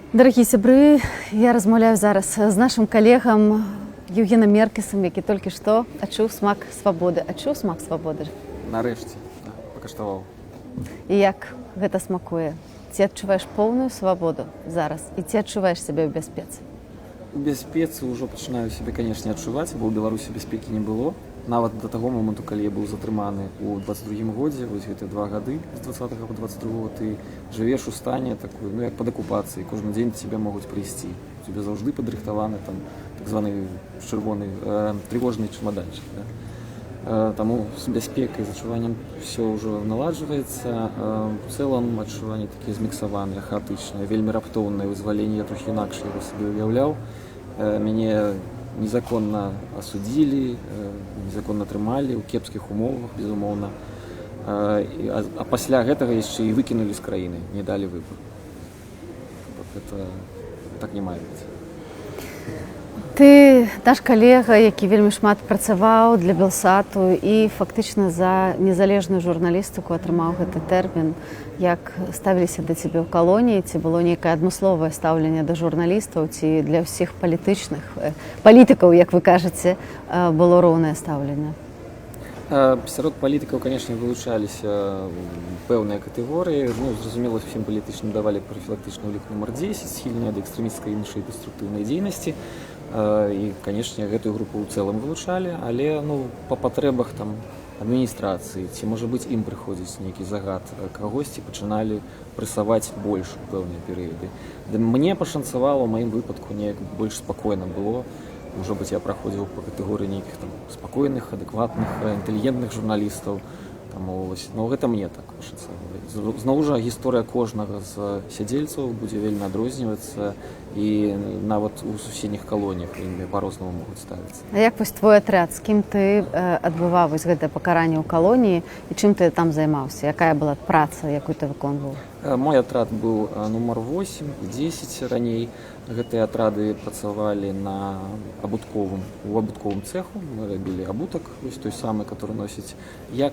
Дарагі сябры, я размаўляю зараз з нашым калегам Евгенам Меркісам, які толькі што адчуў смак свабоды. Адчуў смак свабоды? Нарэшце, да, пакаштаваў. І як гэта смакуе? Ці адчуваеш поўную свабоду зараз? І ці адчуваеш сябе ў бяспецы? У бяспецы ўжо пачынаю сябе, канешне, адчуваць, бо ў Беларусі бяспекі не было. Нават да таго моманту, калі я быў затрыманы ў 22-м годзе, вось гэтыя 2 гады, з 20-го по 22-го, ты жывеш у стане такой, як пад акупацыяй, кожны дзень да цябе могуць прыйсці. У цябе заўжды падрыхтаваны там так званы чырвоны трывожны чамаданчык. Да? Таму з бяспекай, з адчуваннем ўсё ўжо наладжваецца. У цэлым адчуванні такія зміксаваныя, хаатычныя, вельмі раптоўныя, вызваленне я трохі інакш яго сабе ўяўляў. Мяне незаконна асудзілі, незаконна трымалі ў кепскіх умовах, безумоўна. А пасля гэтага яшчэ і выкінулі з краіны, не далі выбор. Гэта так не мае быць. Ты наш калега, які вельмі шмат працаваў для Белсату і фактычна за незалежную журналістыку атрымаў гэты тэрмін. Як ставіліся да цябе ў калоніі? Ці было нейкае адмысловае стаўленне да журналістаў, ці для ўсіх палітыкаў, як вы кажаце, было роўнае стаўленне? Сярод палітыкаў, канешне, вылучаліся пэўныя катэгорыі. Зразумела, усім палітычным давалі прафілактычны ўлік нумар 10, схільныя да экстрэмісцкай і іншай дэструктыўнай дзейнасці. І, канешне, гэтую групу ў цэлым вылучалі, але па патрэбах там адміністрацыі, ці, можа быць, ім прыходзіць нейкі загад кагосьці, пачыналі прэсаваць больш у пэўныя перыяды. Мне пашанцавала, ў маім выпадку неяк больш спакойна было. Можа быць, я праходзіў па катэгорыі нейкіх там спакойных, адэкватных, інтэлігентных журналістаў. Но гэта мне так пашанцавала. Зноў жа, гісторыя кожнага з сядзельцаў будзе вельмі адрознівацца, і нават у суседніх калоніях вельмі па-рознаму могуць ставіцца. А як вось твой атрад, з кім ты адбываў вось гэтае пакаранне ў калоніі і чым ты там займаўся? Якая была праца, якую ты выконваў? Мой атрад быў нумар 8 і 10 раней. Гэтыя атрады працавалі у абутковым цэху. Мы рабілі абутак, вось той самы, который носяць як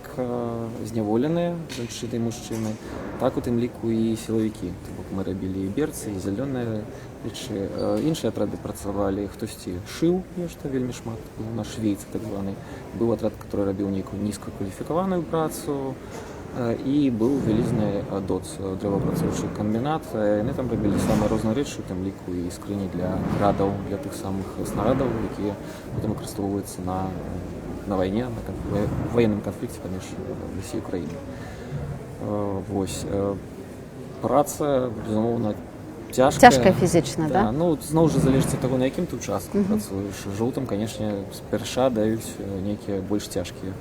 зняволеныя жанчыны і мужчыны, так у тым ліку і сілавікі. Мы рабілі і берцы, і зялёныя рэчы. Іншыя атрады працавалі, хтосьці шыў нешта вельмі шмат, быў наш швейцы так званы. Быў атрад, который рабіў нейкую нізкакваліфікаваную працу, і быў вялізны ДОЦ, дрэваапрацоўчы камбінат. Яны там рабілі самыя розныя рэчы, у тым ліку і скрыні для градаў, для тых самых снарадаў, якія потым выкарыстоўваюцца на вайне, на ваенным канфлікце паміж Расіяй і Украінай. Вось. Праца, безумоўна, цяжкая фізічна, да? Зноў жа залежыць ад таго, на якім ты ўчастку працуеш. Жоўтым, канешне, спярша даюць нейкія больш цяжкія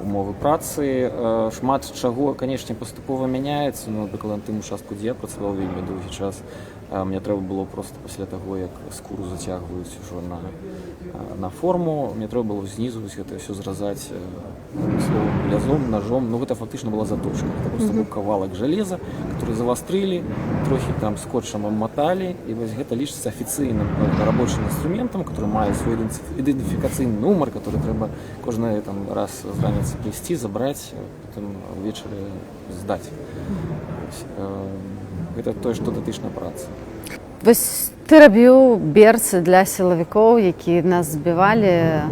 умовы працы. Шмат чаго, канешне, паступова мяняецца. Напрыклад, на тым участку, дзе я працаваў вельмі доўгі час, мне трэба было проста пасля таго, як скуру зацягваюць ужо на форму, мне трэба было знізу гэта ўсё зразаць словом лязом, ножом. Гэта фактычна была заточка. Это просто быў кавалак жалеза, который завастрылі, трохі там скотчам обмоталі, і вось гэта лічыцца афіцыйным рабочым інструментам, который мае свой ідэнтыфікацыйны нумар, который трэба кожны раз з раніцы прыйсці, забраць, потым увечары здаць. Гэта тое, што датычна працы. Вось ты рабіў берцы для сілавікоў, якія нас збівалі.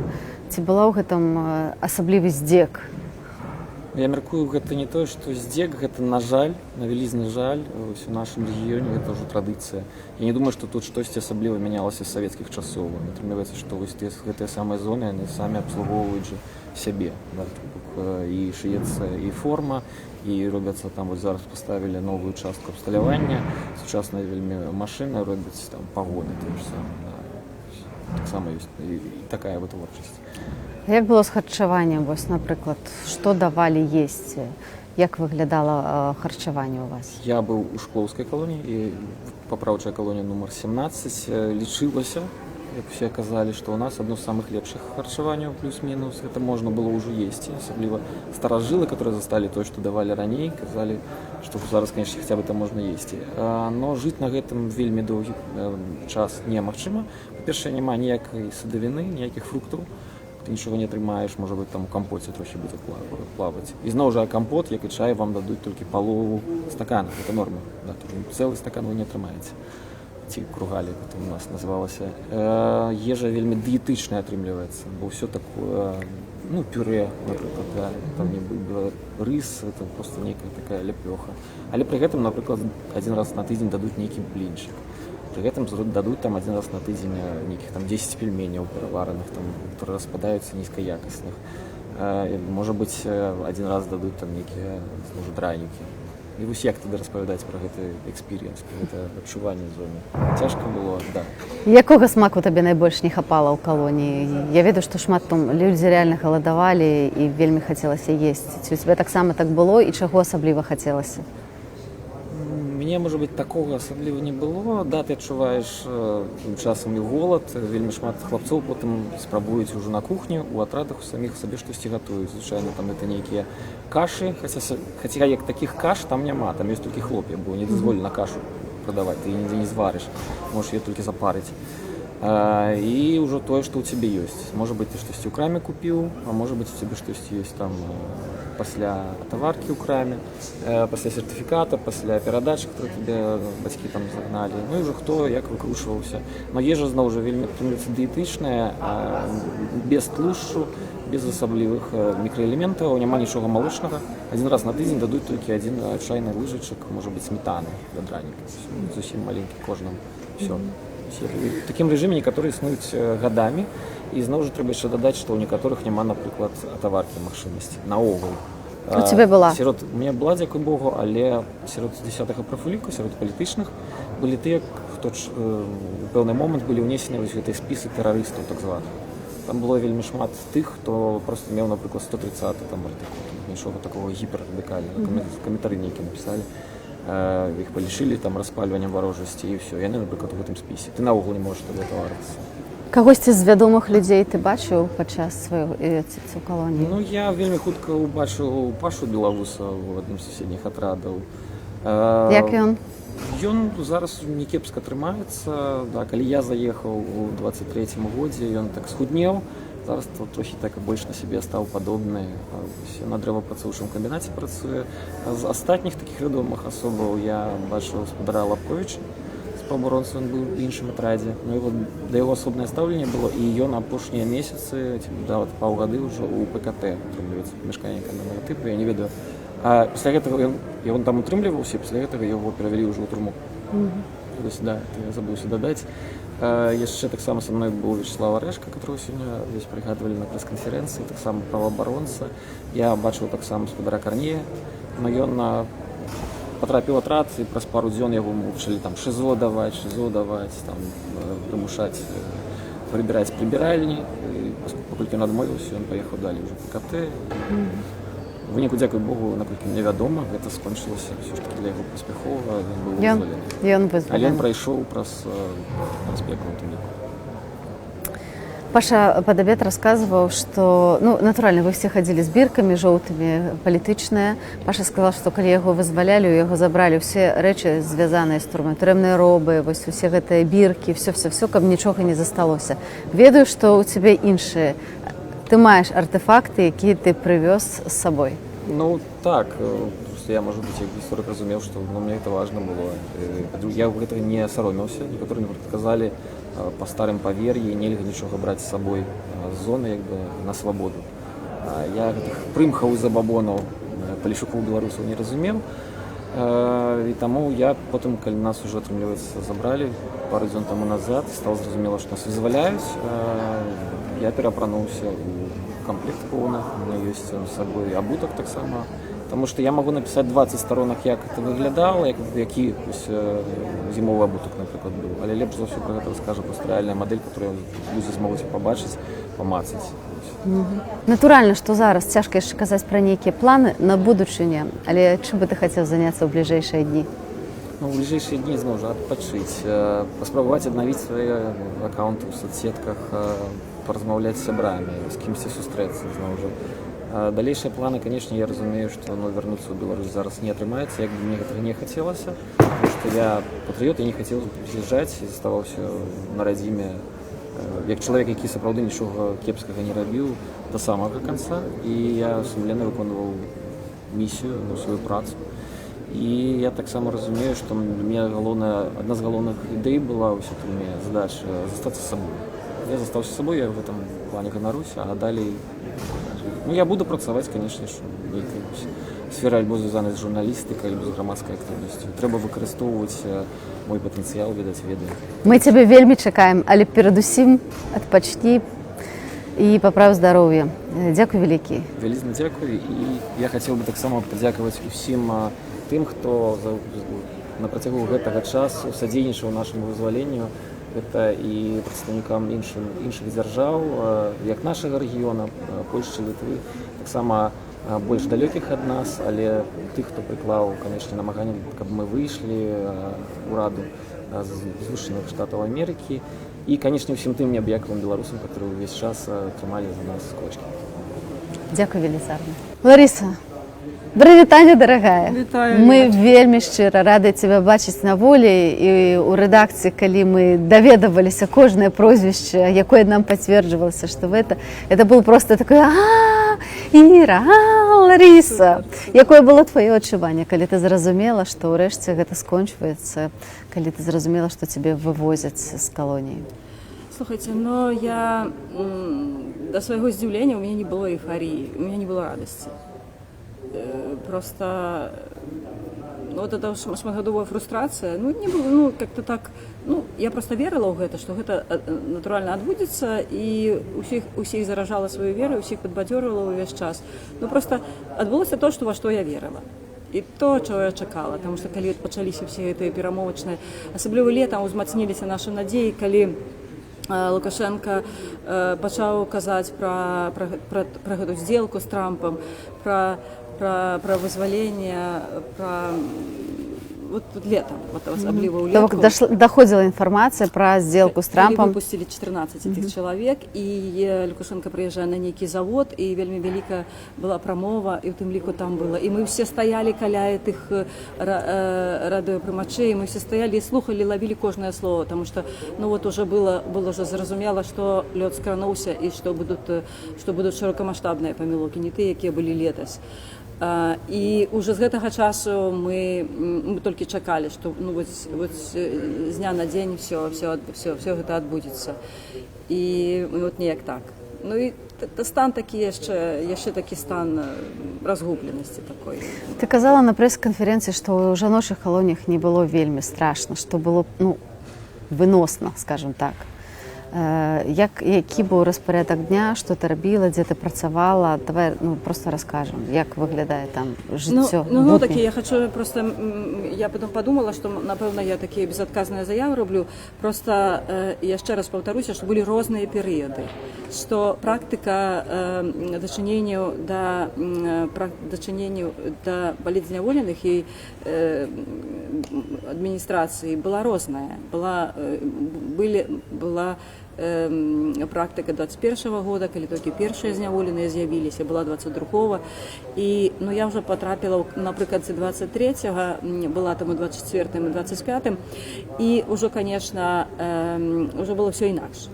Ці была ў гэтым асаблівы здзек? Я мяркую, гэта не тое, што здзек, гэта, на жаль, на вялізны жаль, у нашым рэгіёне гэта ўжо традыцыя. Я не думаю, што тут штосьці асабліва мянялася з савецкіх часоў. Атрымліваецца, што гэтыя самыя зоны, яны самі абслугоўваюць жа сябе. І шыецца і форма, і робяцца там, вось зараз паставілі новую частку абсталявання, сучасныя вельмі машыны робяць там пагоны, тое ж самае. Таксама ёсць і такая вытворчасць. Як было з харчаваннем, вось, напрыклад, што давалі есці? Як выглядала харчаванне ў вас? Я быў у шклоўскай калоніі, і папраўчая калонія нумар 17. Лічылася, як усе казалі, што ў нас адно з самых лепшых харчаванняў, плюс-мінус. Гэта можна было ўжо есці, асабліва старажылы, которые засталі тое, што давалі раней, казалі, што зараз, канешне, хаця бы там можна есці. Но жыць на гэтым вельмі доўгі час немагчыма. Па-першае, няма ніякай садавіны, ніякіх фруктаў. ты нічого не атрымаеш, можа быць, там у кампоце трохі будзе плаваць. І зноў жа кампот, як і чай, вам дадуць толькі палову стакана, гэта норма. Да, цэлы стакан вы не атрымаеце. Ці кругалі, гэта у нас называлася. Ежа вельмі дыетычная атрымліваецца, бо ўсё такое, ну, пюре, напрыклад, да, там не было рыс, это просто нейкая такая ляпёха. Але пры гэтым, напрыклад, один раз на тыдзень дадуць нейкі блінчык. Пры гэтым дадуць там один раз на тыдзень нейкіх там 10 пельменяў перавараных, там, которые распадаюцца нізкаякасных. Можа быць, один раз дадуць там нейкія дранікі. І вось як тады распавядаць пра гэты экспірыенс, пра гэта адчуванне зоны. Цяжка было, да. Якога смаку табе найбольш не хапала ў калоніі? Я ведаю, што шмат там людзі рэальна галадавалі і вельмі хацелася есці. Ці у цябе таксама так было і чаго асабліва хацелася? Мне, можа быць, такога асабліва не было. Да, ты адчуваеш часам і голад. Вельмі шмат хлапцоў потым спрабуюць ужо на кухні, у атрадах у саміх сабе штосьці гатуюць. Звычайна, там гэта нейкія кашы, хаця як такіх каш там няма, там ёсць толькі хлоп'я, бо не дазволена кашу прадаваць, ты нідзе не зварыш, можаш яе толькі запарыць. І ўжо тое, што ў цябе ёсць. Можа быць, ты штосьці ў краме купіў, а можа быць, у цябе штосьці ёсць там пасля таваркі ў краме, пасля сертыфіката, пасля перадачы, которые тебе бацькі там загналі. Ну і ўжо хто як выкручваўся. Но ежа зноў жа вельмі атрымліваецца дыетычная, без тлушчу, без асаблівых мікраэлементаў, няма нічога малочнага. Один раз на тыдзень дадуць толькі один чайны лыжачак, можа быць, сметаны да драніка. Зусім маленькі кожнаму. Всё. В такім рэжыме некаторыя існуюць гадамі, і зноў жа трэба яшчэ дадаць, што ў некаторых няма, напрыклад, атаваркі магчымасці наогул. У цябе была? У мяне была, дзякуй Богу, але сярод 10-га прафуліку, сярод палітычных былі тыя, хто у пэўны момант былі ўнесены вось гэтыя спісы тэрарыстаў, так званых. Там было вельмі шмат тых, хто просто меў, напрыклад, 130 там артыкул, нічога такого гіперрадыкальнага, каментары нейкі напісалі. Іх палішылі там распальваннем варожасці і ўсё. Яны, напрыклад, у гэтым спісе. Ты наогул не можаш тады таварыцца. Кагосьці з вядомых людзей ты бачыў падчас свайго ў калоніі? Ну, я вельмі хутка убачыў Пашу Белавуса ў адным з суседніх атрадаў. Як ён? Ён зараз някепска трымаецца. Да, калі я заехаў у 23-м годзе, ён так схуднеў. Зараз трохі так больш на сябе стаў падобны. На дрэвапрацоўчым камбінаце працуе. З астатніх такіх вядомых асобаў я бачыў гаспадара Лапковіча з паўабаронцы, ён быў у іншым атрадзе. Ну, да яго асобнае стаўленне было, і ён апошнія месяцы, паўгады ўжо у ПКТ атрымліваецца памяшканне каменнага тыпу, я не ведаю. А пасля гэтага ён там утрымліваўся, пасля гэтага яго перавялі ўжо ў турму. Да, я забыўся дадаць. Яшчэ таксама са мной быў Вячеслав Арэшка, которого сёння здесь прыгадвалі на прэс-канферэнцыі, таксама праваабаронца. Я бачыў таксама гаспадара Карнея, но ён патрапіў атрад, і праз пару дзён яго мучылі там ШИЗО даваць, там прымушаць прыбіраць прыбіральні. Паколькі ён адмовіўся, ён паехаў далей ўжо па КТ. У выніку, дзякуй Богу, наколькі мне вядома, гэта скончылася ўсё ж такі для яго паспяхова, ён быў вызвалены. Але ён прайшоў праз бяспеку ў тым ліку. Паша Падабед рассказываў, што, ну, натуральна, вы все хадзілі з біркамі жоўтымі, палітычныя. Паша сказаў, што калі яго вызвалялі, у яго забралі ўсе рэчы, звязаныя з турмай, турэмныя робы, вось усе гэтыя біркі, все, каб нічога не засталося. Ведаю, што ў цябе іншыя. Ты маеш артефакты, якія ты прывёз з сабой? Ну, так. Я, может быть, як гісторык разумеў, што мне гэта важна было. Я гэтага не саромеўся. Некаторыя казалі, па старым павер'і нельга нічога браць з сабой з зоны, як бы, на свабоду. Я гэтых прымхаў і забабонаў палішукоў беларусаў не разумеў. І таму я потым, калі нас уже, атрымліваецца, забралі пару дзён таму назад, стала зразумела, што нас вызваляюць. Я пераапрануўся ў камплект поўны, у мяне ёсць з сабой абутак таксама. Таму што я магу напісаць 20 сторонак, як гэта выглядала, які зімовы абутак, напрыклад, быў. Але лепш за ўсё пра гэта раскажа проста рэальная мадэль, которую людзі змогуць пабачыць, памацаць. Натуральна, што зараз цяжка яшчэ казаць пра нейкія планы на будучыню, але чым бы ты хацеў заняцца ў бліжэйшыя дні? Ну, в ближайшие дни зможу адпачыць, паспрабаваць аднавіць свае аккаунты ў соцсетках, паразмаўляць з сябрамі, з кімсьці сустрэцца зноў жа. Далейшыя планы, конечно, я разумею, што вярнуцца ў Беларусь зараз не атрымаецца, як бы мне гэтага не хацелася, потому што я патрыёт, я не хацеў з'язджаць і заставаўся на радзіме як чалавек, які сапраўды нічога кепскага не рабіў да самага канца, і я сумленна выконваў місію, сваю працу. І я таксама разумею, што мне адна з галоўных ідэй была ў сёння задача застацца сабой. Я застаўся сабой, я в этом плане ганаруся, а далей я буду працаваць, канешне ж, нейкай сфера альбо звязаная з журналістыкай, альбо з грамадскай актыўнасцю. Трэба выкарыстоўваць мой патэнцыял, ведаю. Мы цябе вельмі чакаем, але перадусім адпачні і паправ здароўя. Дзякуй вялікі. Вялізна дзякуй, і я хацеў бы таксама падзякаваць усім тым, хто на працягу гэтага часу садзейнічаў нашаму вызваленню. Гэта і прадстаўнікам іншых дзяржаў, як нашага рэгіёна, Польшчы, Літвы, таксама больш далёкіх ад нас, але тых, хто прыклаў, канешне, намаганне, каб мы выйшлі ураду Злучаных Штатаў Амерыкі, і, канешне, ўсім тым неабыякавым беларусам, которые ўвесь час трымалі за нас кочкі. Дзякуй велізарна. Ларыса, прывітанне, дарагая. Вітаю. Мы вельмі шчыра рады цябе бачыць на волі, і ў рэдакцыі, калі мы даведаваліся кожнае прозвішча, якое нам пацверджвалася, што это было просто такое Іра, Ларыса. Якое было твоё адчуванне, калі ты зразумела, што ўрэшце гэта скончваецца, калі ты зразумела, што цябе вывозяць з калоніі? Слушайте, но я до своего здзіўлення у меня не было эйфории, у меня не было радости. Просто вот эта шматгадовая фрустрация, не было, как-то так, я просто верила ў гэта, што гэта натуральна адбудзецца, і усіх заражала сваю веру, усіх падбадзёрвала ўвесь час. Просто адбылося то, во што я верила. І то, чого я чакала, тому што калі пачаліся все гэтыя перамовачныя, асабліва летам узмацніліся нашы надзеі, калі Лукашенко пачаў казаць пра гэту здзелку з Трампам, пра вызваленне, вот летом, асабліва ў летку. Доходзіла інфармацыя пра здзелку з Трампам. Выпусцілі 14 тых чалавек, і Лукашенко прыязджае на нейкі завод, і вельмі вялікая была прамова, і ў тым ліку там была. І мы все стаялі каля тых радыёпрымачэй, мы все стаялі і слухалі, лавілі кожнае слово, таму што уже было уже зразумела, што лёд скрануўся і што будуць шырокамаштабныя памылокі, не тыя, якія былі летась. І уже з гэтага часу мы толькі чакалі, што з дня на дзень все гэта адбудзецца. І неяк так. І стан такі яшчэ такі стан разгубленасці такой. Ты казала на прэс-канферэнцыі, што ў жаночых калоніях не было вельмі страшна, што было выносна, скажем так. Які быў распарадак дня, што ты рабіла, дзе ты працавала? Давай просто раскажам, як выглядае там жыццё. Я хочу просто, я потом подумала, што, напэўна, я такія безадказныя заявы роблю. Просто яшчэ раз паўтаруся, што былі розныя перыяды, што практыка дачыненняў да палітзняволеных і адміністрацыі была розная. Была практыка 21-го года, калі толькі першыя зняволеныя з'явіліся, была 22-го. І я вже потрапіла напрыканцы 23-го, была там у 24-м і 25-м, і ўжо, конечно, уже было все інакш.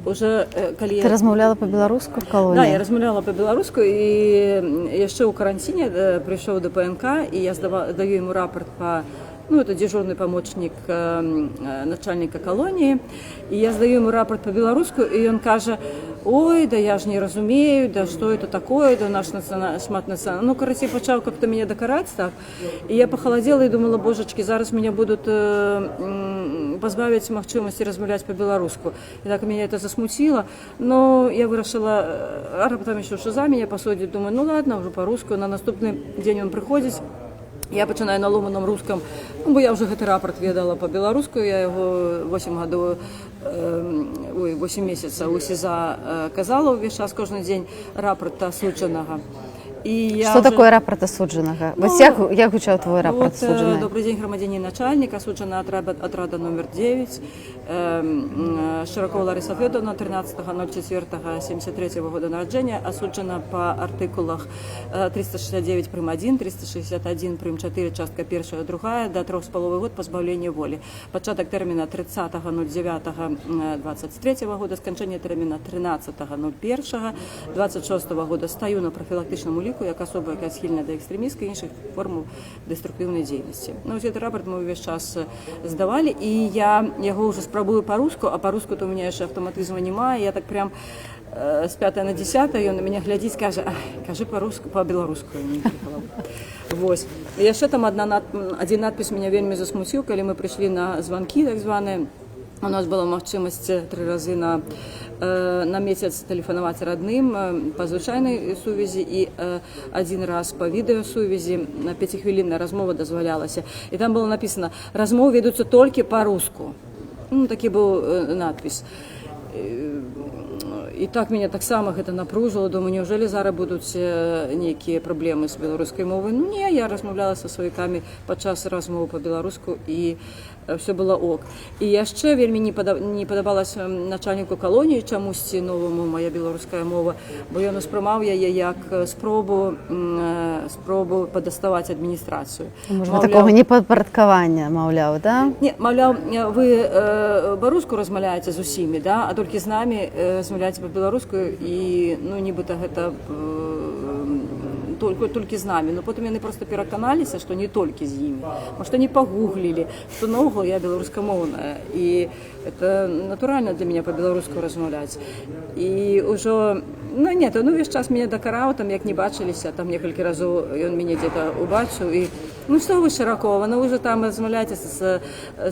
Ты размаўляла па-беларуску в калоніі? Да, я размаўляла па-беларуску, і яшчэ ў каранціне прыйшоў да ПНК, і я даю ему рапорт па... это дежурный помощник начальника колонии, и я сдаю ему рапорт по-белорусски, и он кажа: ой, да я ж не разумею, да что это такое, да наш шмат национальный. Короче, почав как-то меня докарать так, и я похолодела и думала: божечки, зараз меня будут позбавить магчимости размовлять по-белорусски. И так меня это засмутило, но я вырашила, а потом еще что за меня посудить, думаю, ладно, уже по-русски. На наступный день он приходит, я пачынаю на ломаном рускам, бо я ўжо гэты рапорт ведала па-беларуску, я яго 8 месяцаў у СІЗА казала ўвесь час, кожны дзень рапорт асуджанага. І Што такое рапорт асуджанага? Вось як гучаў твой рапорт асуджаны? Добрый день, громадянин начальник, осуджена отрада номер 9, Широкова Лариса Федоровна, 13.04.73 года народження, осуджена по артикулах 369 прим. 1, 361 прим. 4, частка 1, 2, до 3,5 год позбавлення волі. Початок терміна 30.09.23 года, скончання терміна 13.01.26 года. Стаю на профілактичному ліку як особа, яка схильна до екстремістської і інших форм деструктивної діяльності. Ну, цей рапорт ми весь час здавали, і я його вже спробую по-русски, а по-русски то у мене ще автоматизму немає. Я так прям з 5 на 10, і він на мене глядить, каже, кажи по-русски, по-білоруську. Вось. І яшчэ там один надпис меня вельмі засмуціў, калі мы прыйшлі на звонки, так званыя. У нас была магчымасць 3 разы на месяц тэлефанаваць родным по звычайнай сувязі і один раз по відэасувязі, на 5-хвілінная размова дазвалялася. І там было написано: размовы ведуцца толькі па-руску. Ну, такі быў надпіс. І так мяне таксама гэта напружила. Думаю, неужели зараз будуць нейкія праблемы з беларускай мовай? Ну не, я размаўляла са сваякамі падчас размовы па-беларуску, і все было ок. І яшчэ вельмі не падабалася начальніку калоніі чамусьці новаму моя беларуская мова, бо ён успрымаў яе як спробу падаставаць адміністрацыю. Можна такога непадпарадкавання, маўляў, да? Не, маўляў, вы па-руску размаўляеце з усімі, да? А толькі з намі размаўляеце па-беларуску, і ну нібыта гэта толькі з намі. Но потым яны проста пераканаліся, што не толькі з імі. Может, они погуглили, што наогул я беларускамоўная, і это натуральна для мяне па-беларуску размаўляць. І ўжо, ну нет, ну весь час мяне дакараў, там як не бачыліся, там некалькі разоў ён мяне дзе-то убачыў, і ну што вы, Широкова, ну вы же там размаўляеце з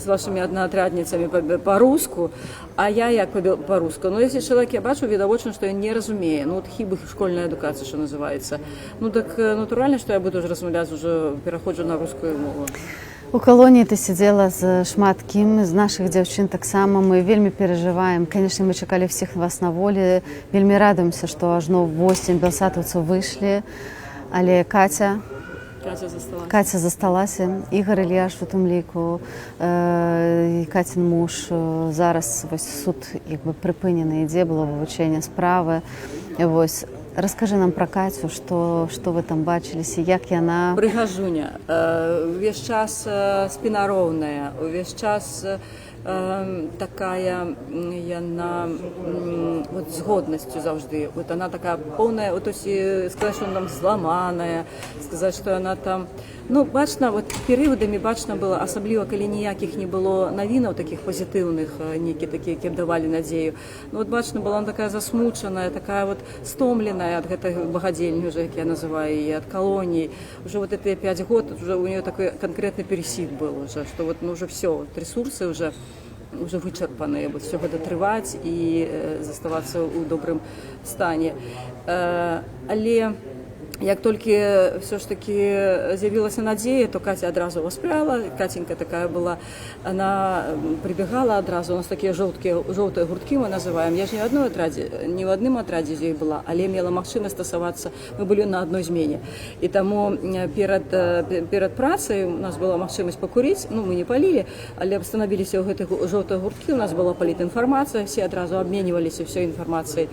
вашими аднаотрядніцамі па-руску, а я як па-руску. Ну если чалавек, я бачу відавочна, што ён не разумее, ну вот хібы школьная адукацыя, што называецца. Ну так натуральна, што я буду уже размаўляць, уже пераходжу на рускую мову. У калоніі ты сидзела з шмат кім, з нашых дзяўчын таксама. Мы вельмі перажываем. Конечно, мы чакалі всіх вас на волі. Вельмі радуемся, што ажно 8 белсатаўцаў выйшлі. Але Каця засталася. Ігор Ільяш у тым ліку, Кацін муж. Зараз суд прыпынены ідзе, было вывучэнне справы. Вось. Раскажи нам про Катю, что вы там бачились, як яна... Прыгажуня. Увесь час спіна роўная, увесь час такая яна вот, з годнасцю заўжды. Вот она такая поўная, вот, сказаць, што она там зламаная, сказаць, што она там... Ну, бачна, вот перыядамі бачна было, асабліва калі ніякіх не было навінаў такіх пазітыўных, нейкія такія, якія б давалі надзею. Ну, вот бачна была, она такая засмучаная, такая вот стомленая ад гэтай багадзельні, уже, як я называю, і ад калоніі. Уже вот эти 5 год, уже у нее такой конкретный пересид был уже, что вот, ну, уже все, вот, ресурсы уже вычерпаныя, вот, все гэта трываць і заставацца ў добрым стане. Але як толькі все ж таки з'явілася надзея, то Катя адразу воспряла. Катенька такая была, она прибегала адразу. У нас такія жоўтыя гурткі мы называем. Я ж не в адным атрадзе з іх была, але мела магчымасць стасавацца. Мы былі на адной змене. І таму перад працай у нас была магчымасць пакурыць. Ну, мы не палілі, але станавіліся ў гэтых жоўтых гурткі. У нас была палітінфармацыя, все адразу абменьваліся ўсёй інфармацыяй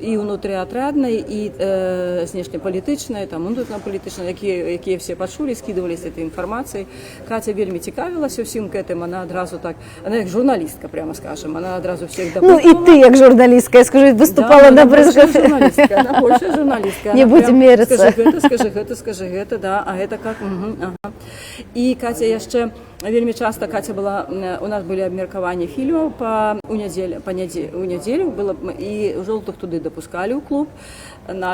і ўнутрыатраднай, і знешне палітычная, там унутрана-палітычная, якія все пачулі, скидывались этой інфармацыяй. Катя вельмі цікавілася ўсім гэтым, она адразу так, она як журналістка, прямо скажем, она адразу всех допытала. Ну і ты як журналістка, я скажу, выступала на пресс-конференції. Она большая журналістка. Не будем мериться. Скажи гэта, да, а гэта как? Ага. І Катя яшчэ вельмі часто, Катя была, у нас былі абмеркаванні фільмаў у нядзелю было, і жоўтых туды дапускалі ў клуб.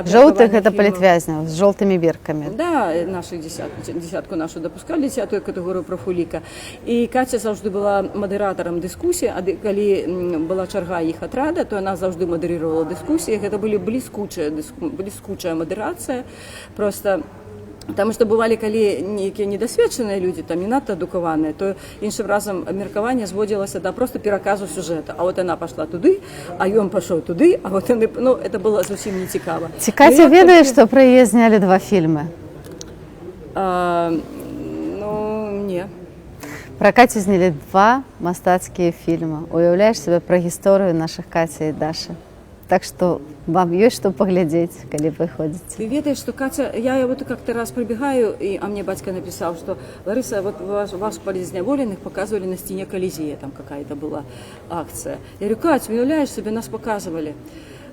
Жоўтых гэта палітвязняў з жоўтымі біркамі. Да, наших десятку нашу дапускалі, 10-ю катэгорыю прафуліка. І Катя заўжды была мадэратарам дыскусіі, а калі была чарга іх атрада, то яна заўжды мадэрировала дыскусіі. Гэта былі бліскучая мадэрацыя. Просто Таму што бывалі, калі нейкія недасведчаныя людзі, там не надта адукаваныя, то іншым разам меркаванне зводзілася да проста пераказу сюжэта. А вот яна пайшла туды, а ён пашоў туды, а вот яны, ну, это было зусім не цікава. Ці Каця ведае, што пра яе знялі 2 фільмы? Ну, не. Пра Кацю знялі 2 мастацкія фільмы. Уяўляеш сабе пра гісторыю нашых Каця і Дашы. Так што вам ёсць што паглядзець, калі вы ходзіце. Ты ведаешь, что Катя, я вот как-то раз прибегаю, а мне батька написал, что Лариса, вот вас полезневоленных показывали на стене Колизея, там какая-то была акция. Я говорю, Катя, уявляешь себе, нас показывали.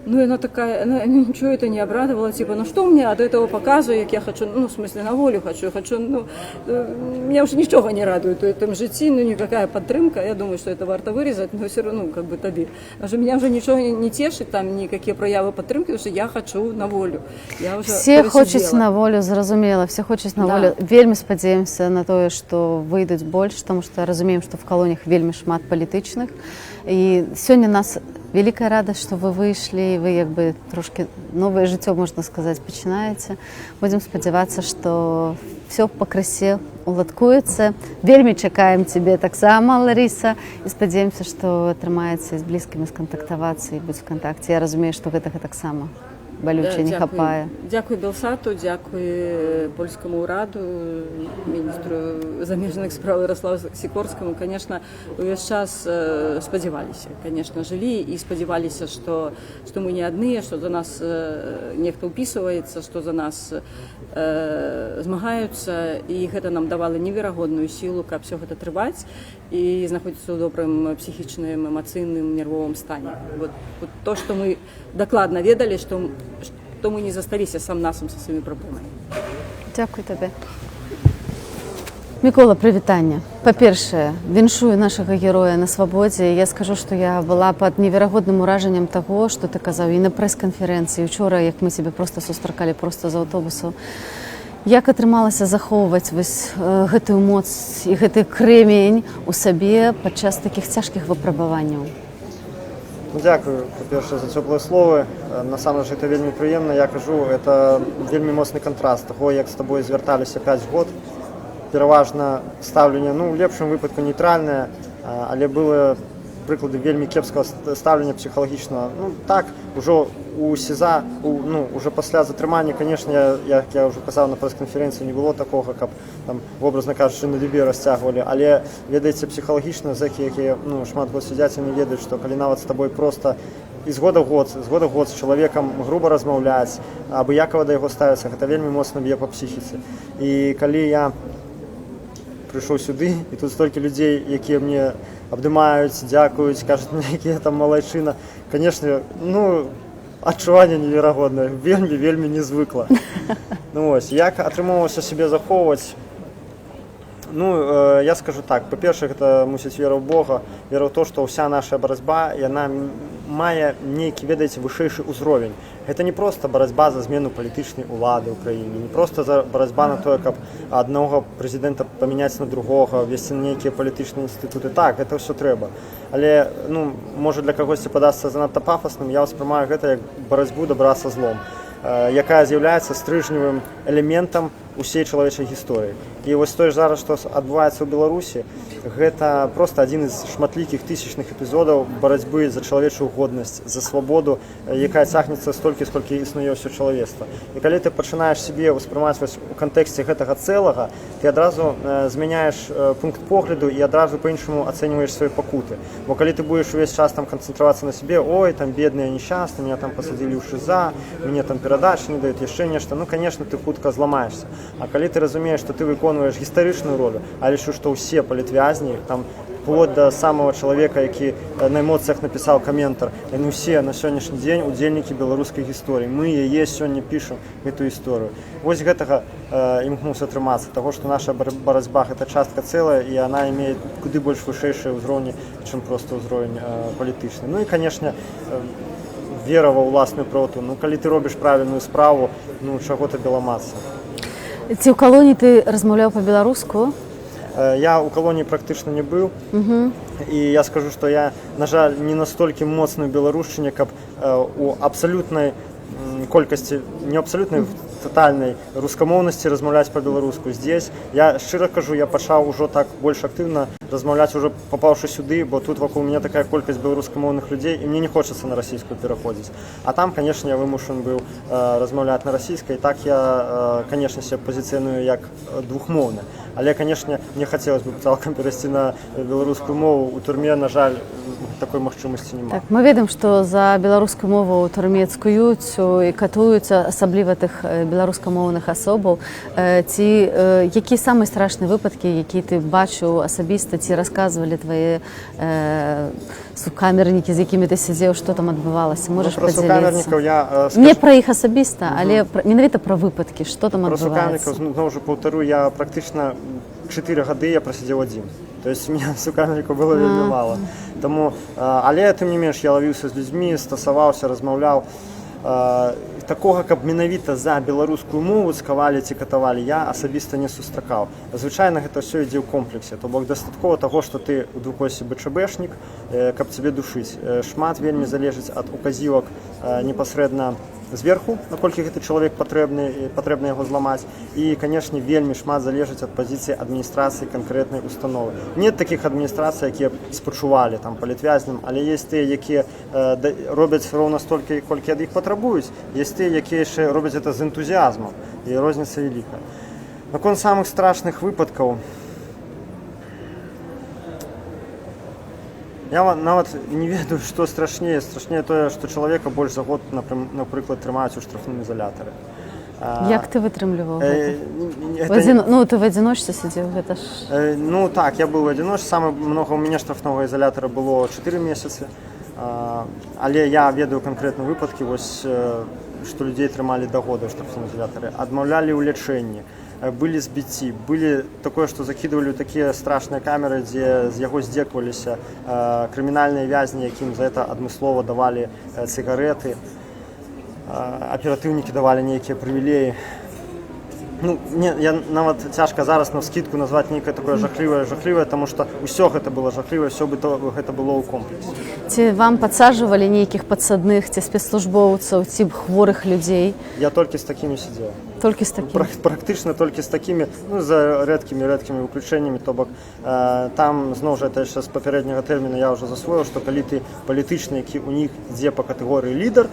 Ну, и она такая, она ничего это не обрадовала, типа, ну что мне от этого показываю, как я хочу, ну, в смысле, на волю хочу, ну, меня уже ничего не радует в этом житті, ну, никакая подтримка, я думаю, что это варто вырезать, но все равно, как бы, тобі. Меня уже ничего не тешит, там, никакие проявы подтримки, потому что я хочу на волю. Я уже Все хочуць на волю, зразумела, все хочуць на волю. Вельмі спадзяемся на тое, што выйдуць больш, тому што разумеем, што в калоніях вельмі шмат палітычных. І сёння нас вялікая радасць, што вы выйшлі, вы як бы трошки новае жыццё, можна сказаць, пачынаеце. Будзем спадзявацца, што все пакрысе уладкуецца. Вельмі чакаем цябе таксама, Ларіса, і спадзяемся, што атрымаецца з блізкімі скантактавацца і быць у кантакце. Я разумею, што гэтага таксама балюча не хапае. Дзякуй Белсату, дзякуй польскаму ўраду, міністру замежных спраў Ярославу Сікорскаму. Конечно, увесь час спадзяваліся, конечно, жылі і спадзяваліся, што мы не адныя, што за нас нехта ўпісваецца, што за нас змагаюцца, і гэта нам давала неверагодную сілу, каб все гэта трываць і знаходзіцца ў добрым псіхічным, эмацыйным, нервовым стане. Вот то, што мы дакладна ведалі, што мы не засталіся сам насам са сваімі праблемамі. Дзякуй табе. Мікола, прывітанне. Па-першае, віншую нашага героя на свабодзе. Я скажу, што я была пад неверагодным уражаннем таго, што ты казаў і на прэс-канферэнцыі учора, як мы цябе проста сустракалі проста з аўтобусу. Як атрымалася захоўваць вось гэтую моц і гэты крэмень у сабе падчас такіх цяжкіх выпрабаванняў? Дякую, па-першае, за цёплыя словы. Насамрэч, гэта вельмі прыемна. Я кажу, это вельмі моцны кантраст таго, як з табой звярталіся 5 год. Пераважна стаўленне, ну, у лепшым выпадку нейтральнае, але было прыклады вельмі кепскага стаўлення псіхалагічнага. Ну, так, ужо у СІЗА, ну, уже пасля затрымання, конечно, як я ўжо казаў на прэс-канферэнцыі, не было такога, каб там, образна кажучы, на дыбе расцягвалі, але, ведаеце, псіхалагічна зэкі, якія, ну, шмат год сядзяць, яны ведаюць, што калі нават з табой проста і з года ў год з чалавекам груба размаўляць, абыякава да яго ставіцца, гэта вельмі моцна б'е па псіхіцы. І калі я прыйшоў сюды, і тут столькі людзей, якія мне абдымаюць, дзякуюць, кажуць, якія там малайчына, конечно, ну, адчуванне неверагоднае, вельмі незвыкла. Ну, ось, як атрымоўвалася сябе захоўваць? Ну, я скажу так, па-першае, гэта мусіць вера ў Бога, вера ў то, што ўся наша барацьба, яна мае нейкі, ведаеце, вышэйшы ўзровень. Гэта не проста барацьба за змену палітычнай улады ў краіне, не проста за барацьба на тое, каб аднаго прэзідэнта памяняць на другога, весці на нейкія палітычныя інстытуты. Так, гэта ўсё трэба. Але, ну, можа для кагосьці падасца занадта пафасным, я ўспрымаю гэта як барацьбу добра са злом, якая з'яўляецца стрыжневым элементам усей чалавечай гісторыі. І вось тое ж зараз, што адбываецца ў Беларусі, гэта проста адзін з шматлікіх тысячных эпізодаў барацьбы за чалавечую годнасць, за свабоду, якая цягнецца столькі, сколькі існуе ўсё чалавецтва. І калі ты пачынаеш сябе ўспрымаць у кантэксце гэтага цэлага, ты адразу змяняеш пункт погляду і адразу па-іншаму ацэньваеш свае пакуты. Бо калі ты будзеш увесь час там канцэнтравацца на сябе, ой, там бедныя несчастны, меня там пасадзілі ў ШИЗА, мне там перадачы не даюць, яшчэ нешта, ну, конечно, ты хутка зламаешся. А калі ты разумееш, што ты выконваеш гістарычную ролю, а лічу, што ўсе палітвязні, там, вплоть до самого чалавека, які на эмоцыях напісаў каментар, яны ўсе на сённяшні дзень удзельнікі беларускай гісторыі. Мы яе сёння пішам гэту гісторыю. Вось гэтага імкнуўся атрымацца, таго, што наша барацьба гэта частка цэлая, і яна имеет куды больш вышэйшыя ўзроўні, чым проста ўзровень палітычны. Ну і, канешне, вера ва ўласную правоту. Ну, калі ты робіш правільную справу, ну, чаго табе ламацца? Ці ў калоніі ты размаўляў па-беларуску? Я ў калоніі практычна не быў. І я скажу, што я, на жаль, не настолькі моцны ў беларушчыне, каб у абсалютнай колькасці, не абсалютнай, тотальнай рускамоўнасці размаўляць па-беларуску. Здесь я шчыра кажу, я пачаў ужо так больш актыўна размаўляць уже папаўшы сюды, бо тут вакол мяне такая колькасць беларускамоўных людзей і мне не хочацца на расійскую пераходзіць. А там, канешне, я вымушаны быў размаўляць на расійскай. Так я, канешне, себе пазіцыяную як двухмоўны. Але, канешне, мне хацелось бы цалкам перайсці на беларускую мову. У турме, на жаль, такой магчымасці няма. Так, мы ведаем, што за беларускую мову ў турме цкуюць і катуюць, асабліва тых беларускамоўных асобаў. Ці якія самыя страшныя выпадкі, якія ты бачыў асабіста, ці расказвалі твае сукамернікі, з якімі ты сядзеў, што там адбывалася? Можаш Про падзяліцца? сукамернікаў я Не пра іх асабіста, але менавіта пра выпадкі, што там Про адбываецца? сукамернікаў, зноў жа паўтару, я практычна 4 гады я прасидзеў адзін. То есть у меня сукамернікаў было вельмі мало. Таму, але тым не менш я лавіўся з людзьмі, стасаваўся, размаўляў. Такога, каб менавіта за беларускую мову цкавалі ці катавалі, я асабіста не сустракаў. Звычайна гэта ўсё ідзе ў комплексе. То бок дастаткова таго, што ты ў двукосе БЧБшнік, каб цябе душыць. Шмат вельмі залежыць ад указівак непасрэдна зверху, наколькі гэты чалавек патрэбна яго зламаць. І, канешне, вельмі шмат залежыць ад пазіцыі адміністрацыі канкрэтнай установы. Нет такіх адміністрацый, якія спачувалі там палітвязням, але ёсць тыя, якія робяць роўна столькі, колькі ад іх патрабуюць. Ёсць тыя, якія яшчэ робяць гэта з энтузіазмам, і розніца вялікая. Наконт самых страшных выпадкаў, я нават не ведаю, што страшнее. Страшнее тое, што чалавека больш за год, напрыклад, трымаюць у штрафным ізалятары. Як ты вытрымліваў гэта? Ну, ты в адзіночцы сидзеў, гэта ж... Ну, так, я быў у адзіночцы. Самае многа ў мяне штрафнога ізалятара было 4 месяцы. Але я ведаю канкрэтна выпадкі, вось, што людзей трымалі да года ў штрафным ізалятары. Адмаўлялі ў лячэнні. Былі збіцці, былі такое, што закідвалі ў такія страшныя камеры, дзе з яго здзекваліся крымінальныя вязні, якім за гэта адмыслова давалі цыгареты, аператыўнікі давалі нейкія прывілеі. Ну, я нават цяжка зараз навскідку назваць нейкае такое жахлівае, таму што ўсё гэта было жахлівае, ўсё гэта было ў комплексе. Ці вам падсаджвалі нейкіх падсадных, ці спецслужбоўцаў, ці хворых людзей? Я толькі з такімі сидзеў. Толькі з такімі? Практычна толькі з такімі, ну, за рэдкімі выключэннямі. То бок, там, зноў жа, это яшчэ з папярэдняга тэрміна я ўжо засвоіў, што калі ты палітычны, які ў них ідзе па катэгорыі лідар,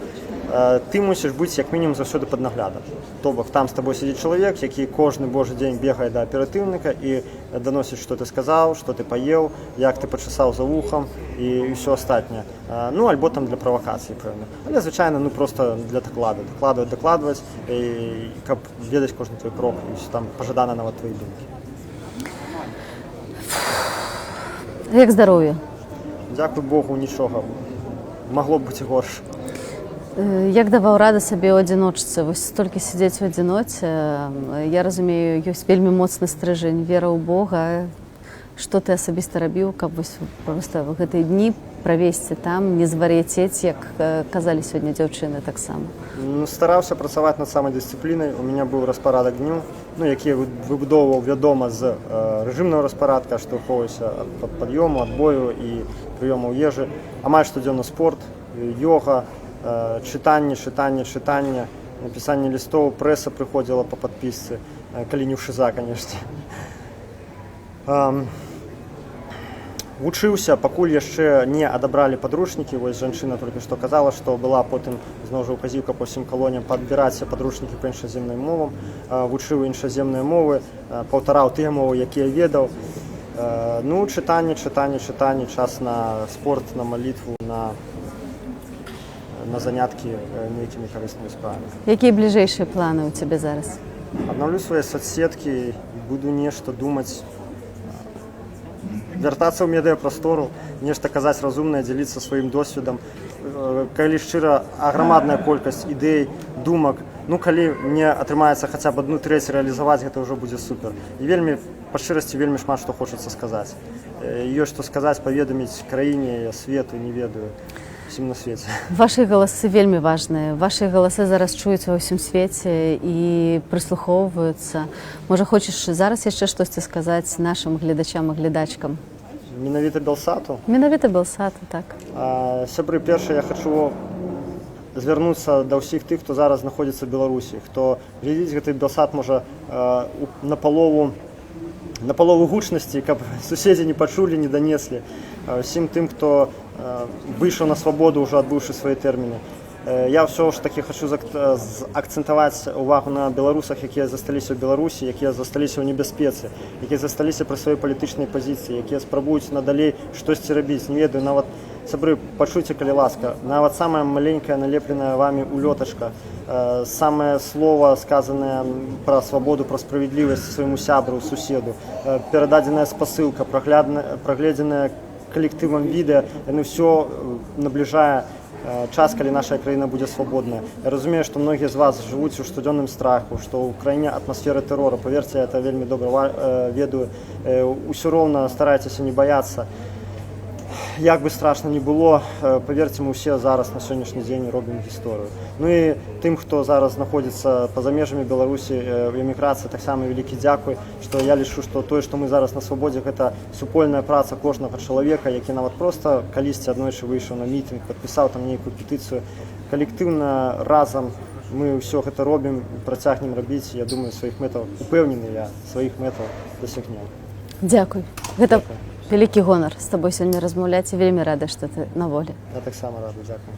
ты мусіш быць як мінімум заўсёды пад наглядам. То бок, там з табой сидзіць чалавек, які кожны божы дзень бегае да аператыўніка і даносіць, што ты сказаў, што ты паеў, як ты пачасаў за вухам і ўсё астатняе. Ну, альбо там для правакацыі, пэўна. Але, звычайна, ну, проста для дакладваць, каб ведаць кожны твой крок, і там пажадана нават твои думкі. Як здароўе? Дзякуй Богу, нічога. Магло б быць і горш. Як даваў рада сабе ў адзіночцы? Вось столькі сядзець у адзіноце, я разумею, ёсць вельмі моцны стрыжань, вера ў Бога. Што ты асабіста рабіў, каб вось проста ў гэтыя дні правесці там, не звар'яцець, як казалі сёння дзяўчыны таксама? Ну, стараўся працаваць над самадысцыплінай. У мяне быў распарадак дню, ну, які я выбудоўваў, вядома, з рэжымнага распарадка, штурхоўваўся ад пад'ёму, адбою і прыёмаў ежы. Амаль штодзённа спорт, йога, чытанне, напісанне лістоў, прэса прыходзіла па падпісцы, калі не ў шыза, канешне. Вучыўся, пакуль яшчэ не адабралі падручнікі. Вось жанчына толькі што казала, што была потым зноў жа указіўка па ўсім калоніям падбіраць падручнікі па іншаземным мовам. Вучыў іншаземныя мовы, паўтараў тыя мовы, якія ведаў. Ну, чытанне, час на спорт, на малітву, на заняткі нейкімі карыснымі справамі. Якія бліжэйшыя планы ў цябе зараз? Аднаўлю свае соцсеткі, буду нешта думаць, вяртацца ў медыяпрастору, нешта казаць разумнае, дзяліцца сваім досведам. Калі шчыра, аграмадная колькасць ідэй, думак, ну, калі мне атрымаецца хаця б 1/3 рэалізаваць, гэта ўжо будзе супер. І вельмі, па шчырасці, вельмі шмат што хочацца сказаць. Ёсць што сказаць, паведаміць краіне, свету, не ведаю. На свеце. Вашы галасы вельмі важныя. Вашы галасы зараз чуюць ва ўсім свеце і прыслухоўваюцца. Можа, хочаш зараз яшчэ штосьці сказаць нашым гледачам і гледачкам? Менавіта Белсату? Менавіта Белсату, так. Сябры, першае, я хачу звярнуцца да ўсіх тых, хто зараз знаходзіцца ў Беларусі, хто глядзіць гэты Белсат можа на палову гучнасці, каб суседзі не пачулі, не данеслі. Усім тым, хто выйшаў на свабоду, ўжо адбыўшы свае тэрміны. Я ўсё ж таки хочу акцэнтаваць увагу на беларусах, якія засталіся ў Беларусі, якія засталіся ў небяспецы, якія засталіся пры сваёй палітычнай пазіцыі, якія спрабуюць надалей штосьці рабіць. Не ведаю, нават, сябры, пачуйце, калі ласка, нават самая маленькая налепленая вамі улётачка, самае слово, сказанае пра свабоду, пра справядлівасць свайму сябру, суседу, перададзеная спасылка, прагледзеная калектывам відэа, яны ўсё набліжае час, калі наша краіна будзе свабодная. Я разумею, што многія з вас жывуць у штодзённым страху, што ў краіне атмасфера тэрора. Паверце, я это вельмі добра ведаю. Усё роўна старайцеся не баяцца. Як бы страшна не было, паверце, мы ўсе зараз на сённяшні дзень робім гісторыю. Ну і тым, хто зараз знаходзіцца па-за межамі Беларусі, у эміграцыі, таксама вялікі дзякуй, што я лічу, што тое, што мы зараз на свабодзе, гэта супольная праца кожнага чалавека, які нават проста калісьці аднойчы выйшаў на мітынг, падпісаў там нейкую петыцыю. Калектыўна разам мы ўсё гэта робім, працягнем рабіць. Я думаю, сваіх мэтаў, упэўнены я, сваіх мэтаў дасягнем. Дзякуй. Гэта вялікі гонар з табой сёння размаўляць і вельмі рада, што ты на волі. Я таксама рады, дзякую.